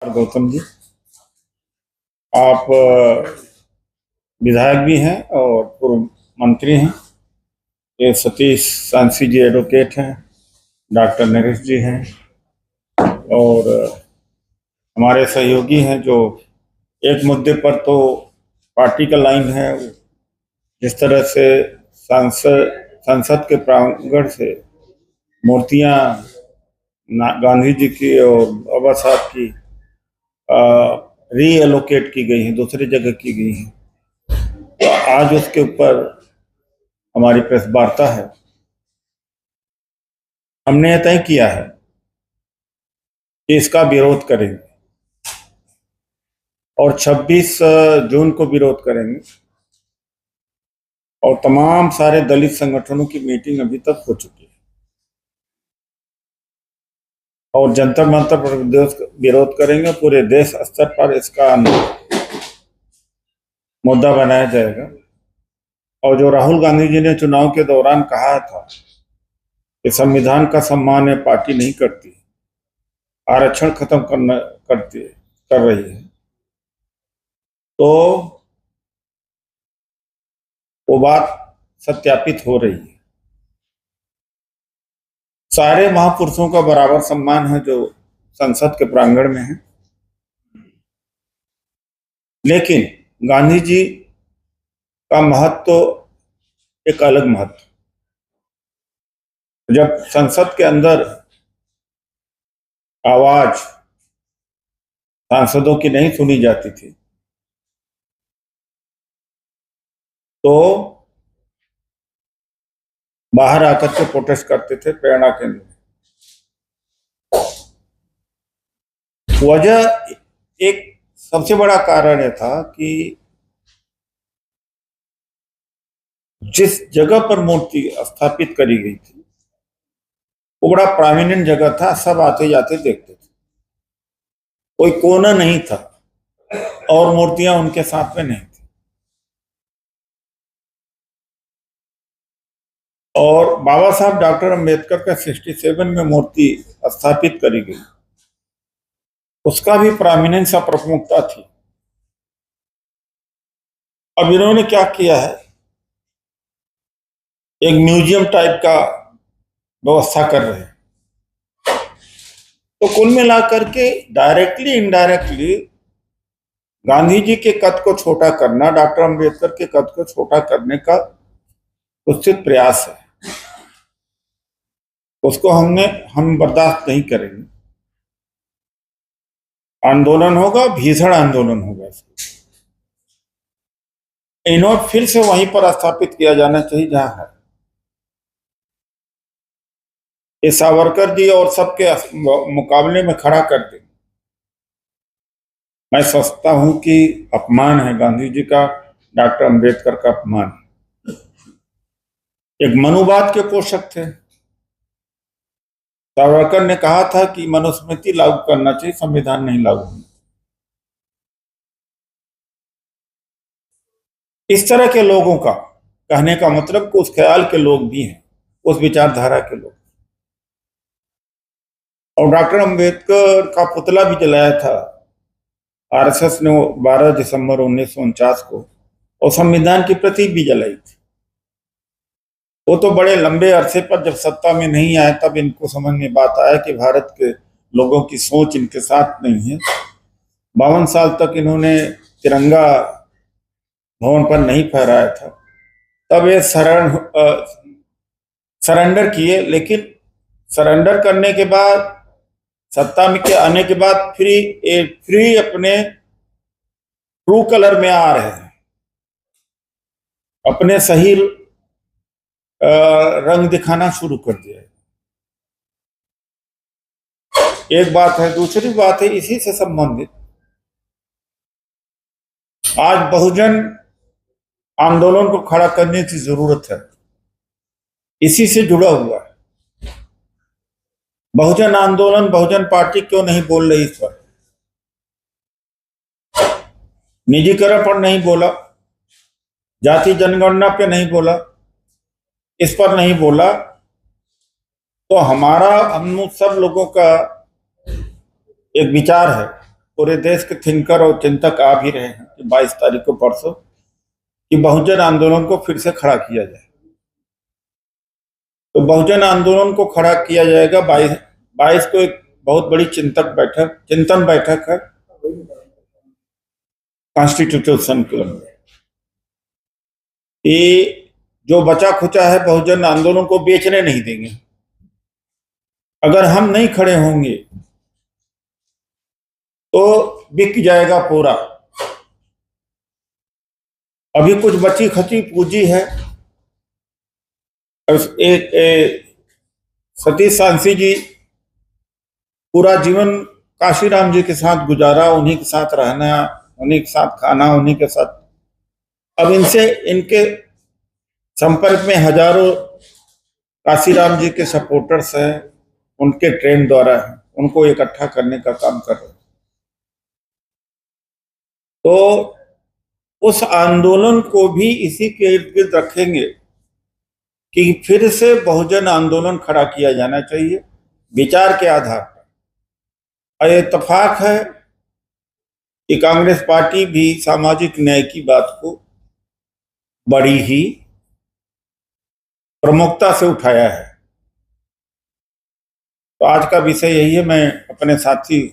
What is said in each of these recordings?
गौतम जी, आप विधायक भी हैं और पूर्व मंत्री हैं। ये सतीश सांसी जी एडवोकेट हैं, डॉक्टर नरेश जी हैं और हमारे सहयोगी हैं जो एक मुद्दे पर तो पार्टी का लाइन है। जिस तरह से संसद के प्रांगण से मूर्तियां गांधी जी की और बाबा साहब की रीएलोकेट की गई हैं, दूसरी जगह की गई हैं, तो आज उसके ऊपर हमारी प्रेस वार्ता है। हमने यह तय किया है कि इसका विरोध करेंगे और 26 जून को विरोध करेंगे और तमाम सारे दलित संगठनों की मीटिंग अभी तक हो चुकी है और जंतर मंतर पर विरोध करेंगे। पूरे देश स्तर पर इसका मुद्दा बनाया जाएगा। और जो राहुल गांधी जी ने चुनाव के दौरान कहा था कि संविधान का सम्मान है, पार्टी नहीं करती, आरक्षण खत्म कर रही है, तो वो बात सत्यापित हो रही है। सारे महापुरुषों का बराबर सम्मान है जो संसद के प्रांगण में है, लेकिन गांधी जी का महत्व एक अलग महत्व। जब संसद के अंदर आवाज सांसदों की नहीं सुनी जाती थी तो बाहर आकर के प्रोटेस्ट करते थे प्रेरणा केंद्र में। वजह एक सबसे बड़ा कारण यह था कि जिस जगह पर मूर्ति स्थापित करी गई थी वो बड़ा प्रोमिनेंट जगह था, सब आते जाते देखते थे, कोई कोना नहीं था और मूर्तियां उनके साथ में नहीं थी। और बाबा साहब डॉक्टर अंबेडकर का 67 में मूर्ति स्थापित करी गई, उसका भी प्रोमिनेंस और प्रमुखता थी। अब इन्होंने क्या किया है, एक म्यूजियम टाइप का व्यवस्था कर रहे हैं। तो कुल मिलाकर के डायरेक्टली इनडायरेक्टली गांधी जी के कद को छोटा करना, डॉक्टर अंबेडकर के कद को छोटा करने का कुत्सित प्रयास है। उसको हम बर्दाश्त नहीं करेंगे। आंदोलन होगा, भीषण आंदोलन होगा। इन्हें फिर से वहीं पर स्थापित किया जाना चाहिए जहां है। ये सावरकर जी और सबके मुकाबले में खड़ा कर दे। मैं समझता हूं कि अपमान है गांधी जी का, डॉक्टर अंबेडकर का अपमान। एक मनुवाद के पोषक थे। सावरकर ने कहा था कि मनुस्मृति लागू करना चाहिए, संविधान नहीं लागू। इस तरह के लोगों का कहने का मतलब कि उस ख्याल के लोग भी हैं, उस विचारधारा के लोग। और डॉक्टर अंबेडकर का पुतला भी जलाया था आरएसएस ने 12 दिसंबर 1949 को, और संविधान की प्रति भी जलाई थी। वो तो बड़े लंबे अरसे पर जब सत्ता में नहीं आए तब इनको समझ में बात आया कि भारत के लोगों की सोच इनके साथ नहीं है। 52 साल तक इन्होंने तिरंगा भवन पर नहीं फहराया था, तब ये सरेंडर किए। लेकिन सरेंडर करने के बाद, सत्ता में के आने के बाद फ्री अपने ट्रू कलर में आ रहे हैं, अपने सही रंग दिखाना शुरू कर दिया। एक बात है। दूसरी बात है इसी से संबंधित, आज बहुजन आंदोलन को खड़ा करने की जरूरत है। इसी से जुड़ा हुआ है बहुजन आंदोलन। बहुजन पार्टी क्यों नहीं बोल रही इस पर? निजीकरण पर नहीं बोला, जाति जनगणना पे नहीं बोला, इस पर नहीं बोला। तो हम सब लोगों का एक विचार है पूरे देश के थिंकर और चिंतक आ भी रहे हैं कि 22 तारीख को परसों कि बहुजन आंदोलन को फिर से खड़ा किया जाए। तो बहुजन आंदोलन को खड़ा किया जाएगा 22 को। एक बहुत बड़ी चिंतन बैठक है कॉन्स्टिट्यूशन क्लब में। ये जो बचा खुचा है बहुजन आंदोलन को बेचने नहीं देंगे। अगर हम नहीं खड़े होंगे तो बिक जाएगा पूरा। अभी कुछ बची खची पूंजी है। सतीश सांसी जी पूरा जीवन काशीराम जी के साथ गुजारा, उन्हीं के साथ रहना, उन्हीं के साथ खाना, उन्हीं के साथ। अब इनके संपर्क में हजारों काशीराम जी के सपोर्टर्स हैं, उनके ट्रेन द्वारा है, उनको इकट्ठा करने का काम कर रहे हैं। तो उस आंदोलन को भी इसी के इर्द गिर्द रखेंगे कि फिर से बहुजन आंदोलन खड़ा किया जाना चाहिए विचार के आधार पर। इत्तेफाक है कि कांग्रेस पार्टी भी सामाजिक न्याय की बात को बड़ी ही प्रमुखता से उठाया है। तो आज का विषय यही है। मैं अपने साथी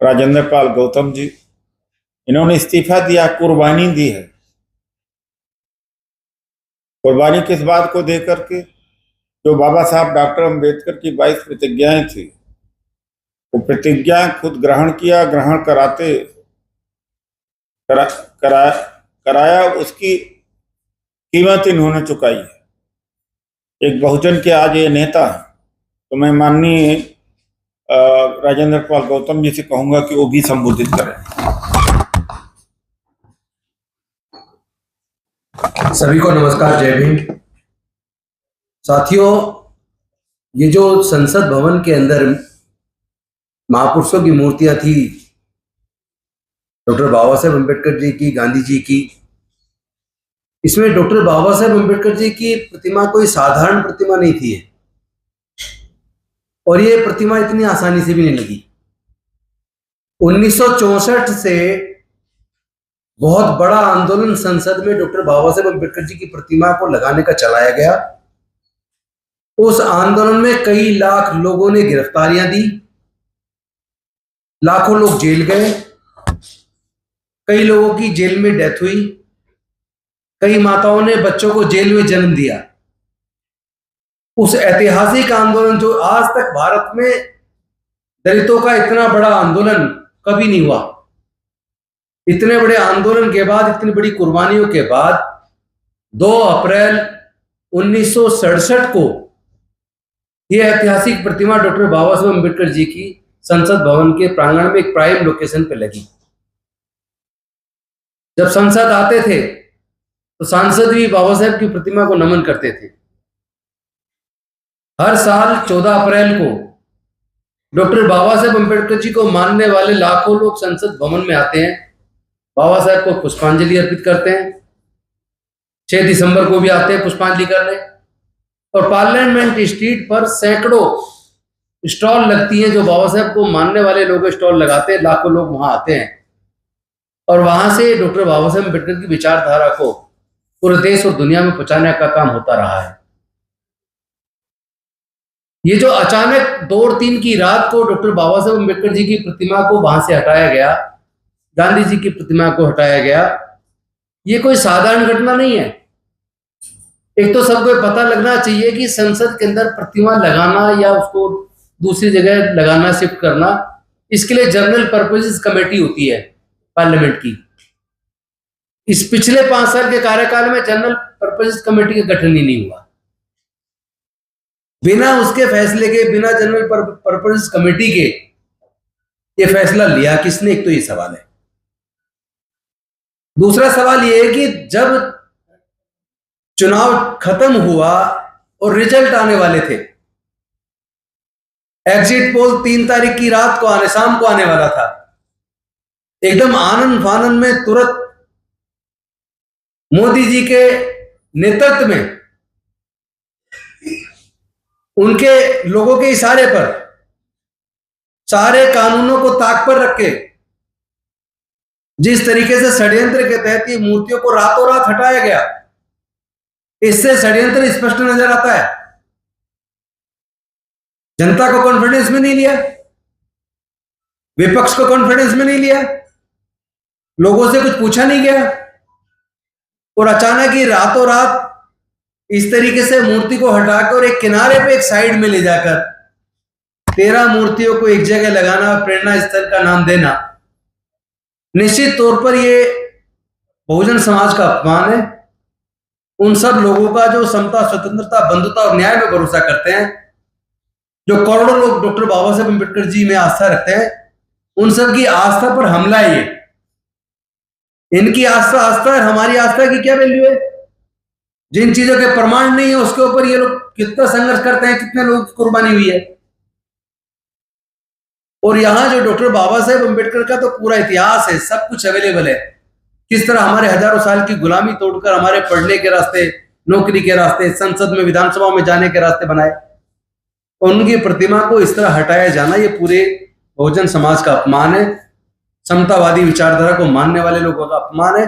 राजेंद्र पाल गौतम जी, इन्होंने इस्तीफा दिया, कुर्बानी दी है। कुर्बानी किस बात को देकर के? जो बाबा साहब डॉक्टर अम्बेडकर की 22 प्रतिज्ञाएं थी, वो प्रतिज्ञा खुद ग्रहण किया, ग्रहण कराया, उसकी कीमत इन्होंने चुकाई है। एक बहुजन के आज ये नेता है। तो मैं माननीय राजेंद्र पाल गौतम जी से कहूंगा कि वो भी संबोधित करें। सभी को नमस्कार, जय भीम। साथियों, ये जो संसद भवन के अंदर महापुरुषों की मूर्तियां थी, डॉक्टर बाबा साहेब अम्बेडकर जी की, गांधी जी की, इसमें डॉक्टर बाबा साहेब अम्बेडकर जी की प्रतिमा कोई साधारण प्रतिमा नहीं थी और ये प्रतिमा इतनी आसानी से भी नहीं लगी। 1964 से बहुत बड़ा आंदोलन संसद में डॉक्टर बाबा साहेब अम्बेडकर जी की प्रतिमा को लगाने का चलाया गया। उस आंदोलन में कई लाख लोगों ने गिरफ्तारियां दी, लाखों लोग जेल गए, कई लोगों की जेल में डेथ हुई, कई माताओं ने बच्चों को जेल में जन्म दिया। उस ऐतिहासिक आंदोलन, जो आज तक भारत में दलितों का इतना बड़ा आंदोलन कभी नहीं हुआ, इतने बड़े आंदोलन के बाद, इतनी बड़ी कुर्बानियों के बाद 2 अप्रैल 1967 को यह ऐतिहासिक प्रतिमा डॉक्टर बाबा साहेब अम्बेडकर जी की संसद भवन के प्रांगण में एक प्राइम लोकेशन पे लगी। जब संसद आते थे तो सांसद भी बाबा साहेब की प्रतिमा को नमन करते थे। हर साल 14 अप्रैल को डॉक्टर बाबा साहेब अम्बेडकर जी को मानने वाले लाखों लोग संसद भवन में आते हैं, बाबा साहेब को पुष्पांजलि अर्पित करते हैं। 6 दिसंबर को भी आते हैं पुष्पांजलि करने। और पार्लियामेंट स्ट्रीट पर सैकड़ों स्टॉल लगती हैं, जो बाबा साहेब को मानने वाले लोग स्टॉल लगाते हैं। लाखों लोग वहां आते हैं और वहां से डॉक्टर बाबा साहेब अम्बेडकर की विचारधारा को पूरे देश और दुनिया में पहुंचाने का काम होता रहा है। ये जो अचानक 2 और 3 की रात को डॉक्टर बाबा साहेब अम्बेडकर जी की प्रतिमा को वहां से हटाया गया, गांधी जी की प्रतिमा को हटाया गया, ये कोई साधारण घटना नहीं है। एक तो सबको पता लगना चाहिए कि संसद के अंदर प्रतिमा लगाना या उसको दूसरी जगह लगाना, शिफ्ट करना, इसके लिए जनरल पर्पसेस कमेटी होती है पार्लियामेंट की। इस पिछले 5 साल के कार्यकाल में जनरल पर्पसेस कमेटी का गठन ही नहीं हुआ। बिना उसके फैसले के, बिना जनरल पर्पसेस कमेटी के ये फैसला लिया किसने? एक तो ये सवाल है। दूसरा सवाल ये है कि जब चुनाव खत्म हुआ और रिजल्ट आने वाले थे, एग्जिट पोल 3 तारीख की रात को शाम को आने वाला था, एकदम आनंद फानंद में तुरंत मोदी जी के नेतृत्व में, उनके लोगों के इशारे पर सारे कानूनों को ताक पर रख के जिस तरीके से षड्यंत्र के तहत ये मूर्तियों को रातों रात हटाया गया, इससे षड्यंत्र स्पष्ट नजर आता है। जनता को कॉन्फिडेंस में नहीं लिया, विपक्ष को कॉन्फिडेंस में नहीं लिया, लोगों से कुछ पूछा नहीं गया, और अचानक ही रातों रात इस तरीके से मूर्ति को हटाकर एक किनारे पे एक साइड में ले जाकर 13 मूर्तियों को एक जगह लगाना, प्रेरणा स्थल का नाम देना, निश्चित तौर पर ये बहुजन समाज का अपमान है। उन सब लोगों का जो समता, स्वतंत्रता, बंधुता और न्याय में भरोसा करते हैं, जो करोड़ों लोग डॉक्टर बाबा साहेब अम्बेडकर जी में आस्था रखते हैं, उन सब की आस्था पर हमला है ये। इनकी आस्था है, हमारी आस्था की क्या वैल्यू है? जिन चीजों के प्रमाण नहीं है उसके ऊपर ये लोग कितना संघर्ष करते हैं, कितने लोगों की कुर्बानी हुई है। और यहां जो डॉक्टर बाबा साहेब अम्बेडकर का तो पूरा इतिहास है, सब कुछ अवेलेबल है, किस तरह हमारे हजारों साल की गुलामी तोड़कर हमारे पढ़ने के रास्ते, नौकरी के रास्ते, संसद में, विधानसभा में जाने के रास्ते बनाए, और उनकी प्रतिमा को इस तरह हटाया जाना ये पूरे बहुजन समाज का अपमान है, समतावादी विचारधारा को मानने वाले लोगों का अपमान है।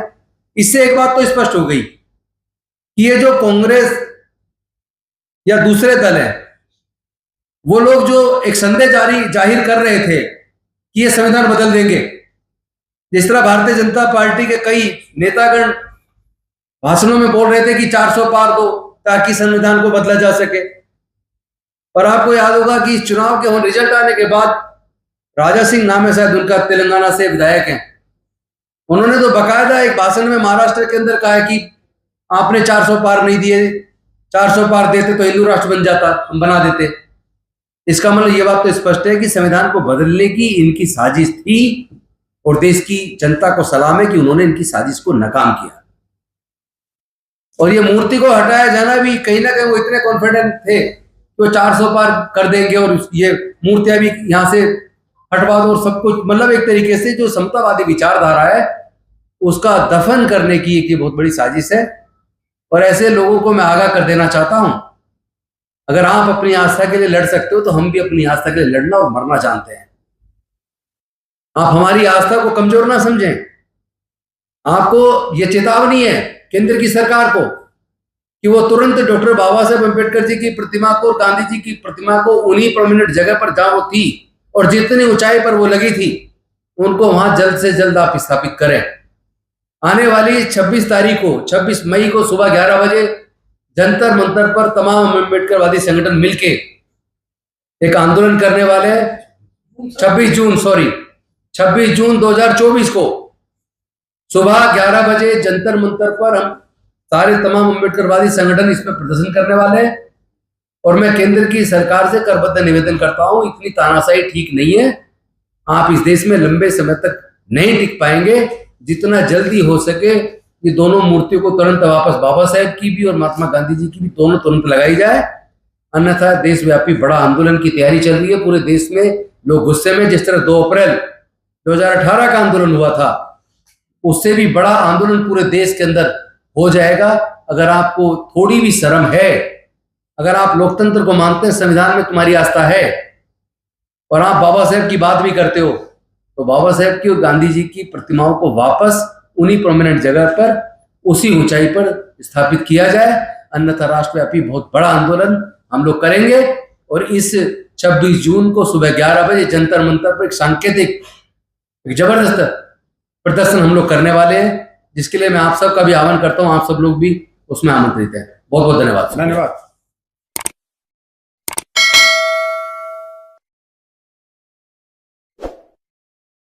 इससे एक बात तो स्पष्ट हो गई कि ये जो कांग्रेस या दूसरे दल हैं, वो लोग जो एक संदेश जाहिर कर रहे थे कि ये संविधान बदल देंगे, जिस तरह भारतीय जनता पार्टी के कई नेतागण भाषणों में बोल रहे थे कि 400 पार दो ताकि संविधान को बदला जा सके। और आपको याद होगा कि चुनाव के रिजल्ट आने के बाद राजा सिंह नाम है शायद उनका, तेलंगाना से विधायक हैं, उन्होंने तो बकायदा एक भाषण में महाराष्ट्र के अंदर कहा है कि आपने 400 पार नहीं दिए, 400 पार देते तो हिंदू राष्ट्र बन जाता, हम बना देते। इसका मतलब ये बात तो स्पष्ट है कि संविधान को बदलने की इनकी साजिश थी, और देश की जनता को सलाम है कि उन्होंने इनकी साजिश को नाकाम किया। और ये मूर्ति को हटाया जाना भी कहीं ना कहीं वो इतने कॉन्फिडेंट थे कि वो 400 पार कर देंगे और ये मूर्तियां भी यहां से हटवा दो और सब कुछ, मतलब एक तरीके से जो समतावादी विचारधारा है उसका दफन करने की एक बहुत बड़ी साजिश है। और ऐसे लोगों को मैं आगाह कर देना चाहता हूं, अगर आप अपनी आस्था के लिए लड़ सकते हो तो हम भी अपनी आस्था के लिए लड़ना और मरना जानते हैं। आप हमारी आस्था को कमजोर ना समझें। आपको यह चेतावनी है केंद्र की सरकार को कि वो तुरंत डॉक्टर बाबा साहेब अम्बेडकर जी की प्रतिमा को, गांधी जी की प्रतिमा को उन्हीं परमानेंट जगह पर जहां वो थी और जितनी ऊंचाई पर वो लगी थी, उनको वहां जल्द से जल्द आप स्थापित करें। आने वाली 26 मई को सुबह 11 बजे जंतर मंतर पर तमाम अम्बेडकरवादी संगठन मिलके एक आंदोलन करने वाले हैं। 26 जून 2024 को सुबह 11 बजे जंतर मंतर पर हम सारे तमाम अम्बेडकरवादी संगठन इसमें प्रदर्शन करने वाले हैं। और मैं केंद्र की सरकार से करबद्ध निवेदन करता हूं, इतनी तानाशाही ठीक नहीं है। आप इस देश में लंबे समय तक नहीं टिक पाएंगे। जितना जल्दी हो सके ये दोनों मूर्तियों को तुरंत वापस, बाबा साहेब की भी और महात्मा गांधी जी की भी, दोनों तुरंत लगाई जाए, अन्यथा देशव्यापी बड़ा आंदोलन की तैयारी चल रही है। पूरे देश में लोग गुस्से में, जिस तरह 2 अप्रैल 2018 का आंदोलन हुआ था, उससे भी बड़ा आंदोलन पूरे देश के अंदर हो जाएगा। अगर आपको थोड़ी भी शर्म है, अगर आप लोकतंत्र को मानते हैं, संविधान में तुम्हारी आस्था है और आप बाबा साहेब की बात भी करते हो, तो बाबा साहेब की और गांधी जी की प्रतिमाओं को वापस उन्हीं प्रोमिनेंट जगह पर, उसी ऊंचाई पर स्थापित किया जाए, अन्यथा राष्ट्रव्यापी बहुत बड़ा आंदोलन हम लोग करेंगे। और इस 26 जून को सुबह 11 बजे जंतर मंतर पर एक सांकेतिक, एक जबरदस्त प्रदर्शन हम लोग करने वाले हैं, जिसके लिए मैं आप सबका भी आह्वान करता हूं। आप सब लोग भी उसमें आमंत्रित हैं। बहुत बहुत धन्यवाद।